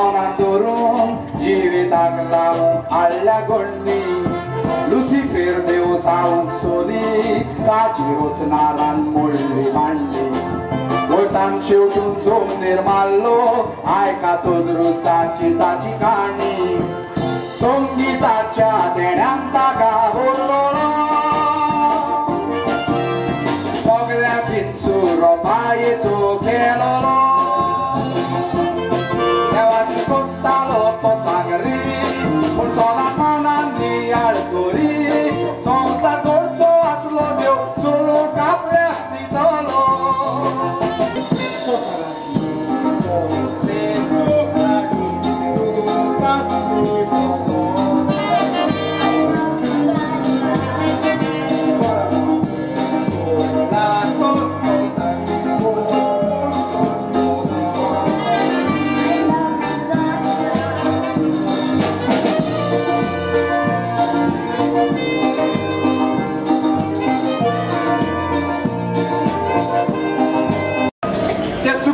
मनात धरून जिविताक लावून खाल्ल्या गोडणी लुसिफेर देव जावूंक सोदी ताची रोचनारान मोडली मांडली गोटान शेवटून जमनीर मारलो आयका तोदरुस्ताची ताची काणी संगीताच्या देण्यान ताका बोललो सगळ्या पिंचुरो बायेचो केलोलो देवाची कोत्तालो तो चांगरी पूण सोला मनान नियाळ करी संसार करचो आसलो देव चलो कापल्याक दितलो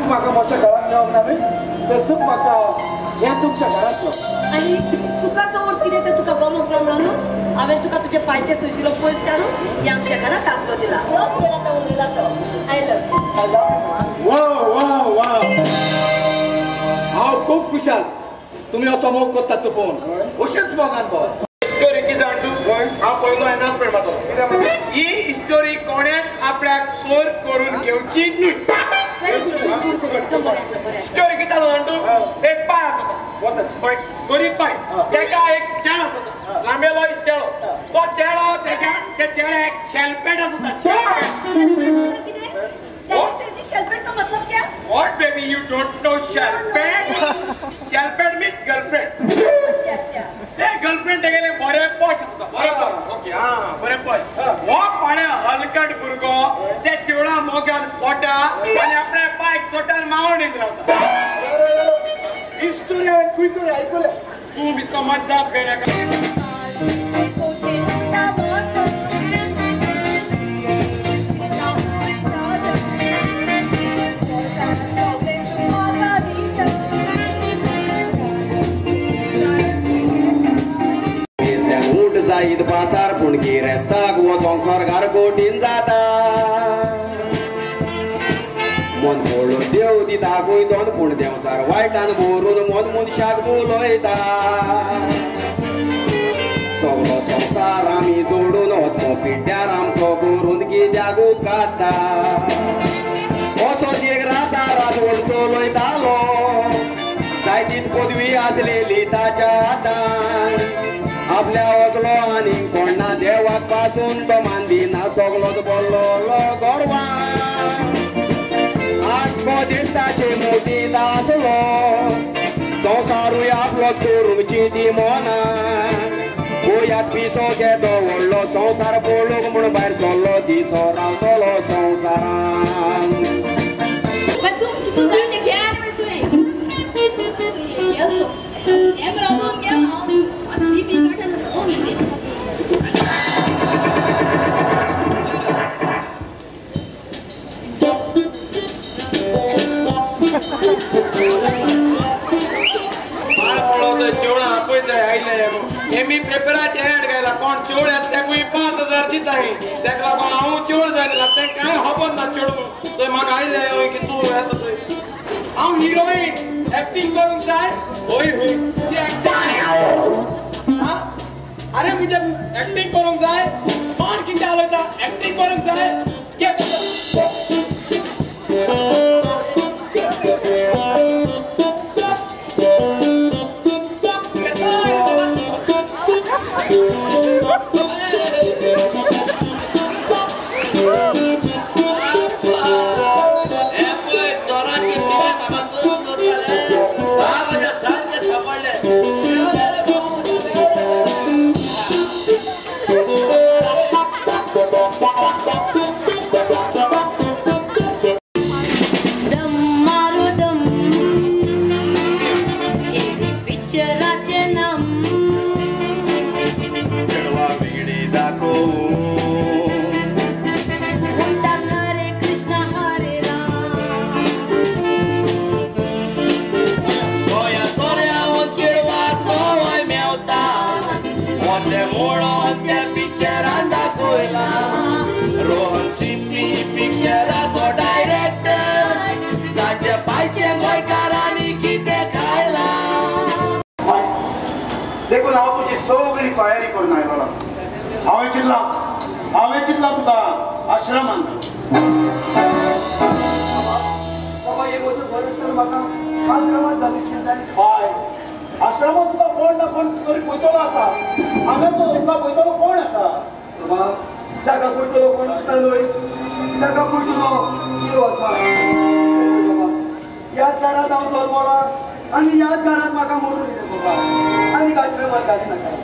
म्हाका मोच्या घरात मेळोंक ना न्ही तें सूख म्हाका हें तुमच्या घरांतलो आनी सुखाचो अर्थ कितें तें तुका गमोंक जमलो न्हू हांवें तुका तुजे पांचशे सुशिलो पयस काडून ह्या आमच्या घरांत आसलो दिला उरला तो आयलो वाव वाव वाव हांव खूब खुशाल तुमी असो मोग करतात तो पळोवन अशेंच मोगान तो हिस्टोरी कितें जाण तूं हांव पयलो एनाउन्समेंट म्हाजो कित्याक म्हणटा ही हिस्टोरी कोणेच आपल्याक चोर करून घेवची न्हय स्टोरी कितें जाण तूं एक पाय आसता गरीब पाय तेका एक चेडो आसता लांबेलो चेडो तो चेडो तेका त्या चेड्याक शेलपेट आसता शेलपेट का मतलब क्या What baby you don't know शेलपेट शेलपेट means girlfriend ते गर्लफ्रेंड तेगेले बरे पॉश आसता बरे पॉश ओके हां बरे पॉश हो पाणे हलकट भुरगो ते चेवळा मोगान पोटा आनी आपल्या पायक सोटान मावणीत रावता ही स्टोरी हांवें खंय तरी आयकल्या तूं बिस्को मज्जाक कयनाका जायत पासार पुणकी रेस्ताक वचोंक सरकार कोटीन जाता मन पडलो देव दिता गोंयतोन पूण देंवचार वायटान भरून मन मनशाक बोलयता सगळो संवसार आमी जोडून वचो पिड्ड्यार आमचो करून गिज्याक काडटा असो एक रासा राजवण चलयतालो जायतीच पदवी आसलेली ताच्या हातान आपल्या वचलो आनी कोणा देवाक पासून तो मांदिना सगळोच बोल्लो गोरवां आठको दिसताचे मोठी आसलो संवसारूय आपलोच करूंक चिंती मोना गोंयांत पिसो घेतो व्हडलो संवसार पळोवंक म्हूण भायर सरलो दिसो रावतलो संवसारान मी पेपराचे ऍड घायला कोण चोळ येता तेकूय 5000 दिताय तेका लागून हांव चोळ जायला तें कांय खबर ना चोळ थंय म्हाका आयले की तूं येता थंय हांव हिरोईन एक्टिंग करूंक जाय होय होय ती एक्टिंग हां अरे मुझे एक्टिंग करूंक जाय कोण कितें आलयता एक्टिंग करूंक जाय Voy a अशें म्हणून त्या पिक्चरान दाखयला रोहन सिप्पी पिक्चराचो डायरेक्टर ताचे पायचे गोंयकारांनी कितें खायला देखून हांव तुजी सगळी तयारी करून आयलो आसा हांवें चिंतलां तुका आश्रमान बाबा एक वर्ष गरज तर म्हाका आश्रमांत जावची जाय हय आश्रमांत तुका कोण ना कोण तरी पळयतलो आसा हांगाचो तुका पळयतलो कोण आसा बाबा जाका पळयतलो कोण आसता न्हय जाका पळयतलो देव आसा ह्याच घरांत हांव जल्मला आनी ह्याच घरांत म्हाका मरून दिलें बाबा आनीक आश्रमांत घाली नाका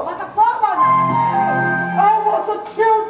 Mata porra! I was a child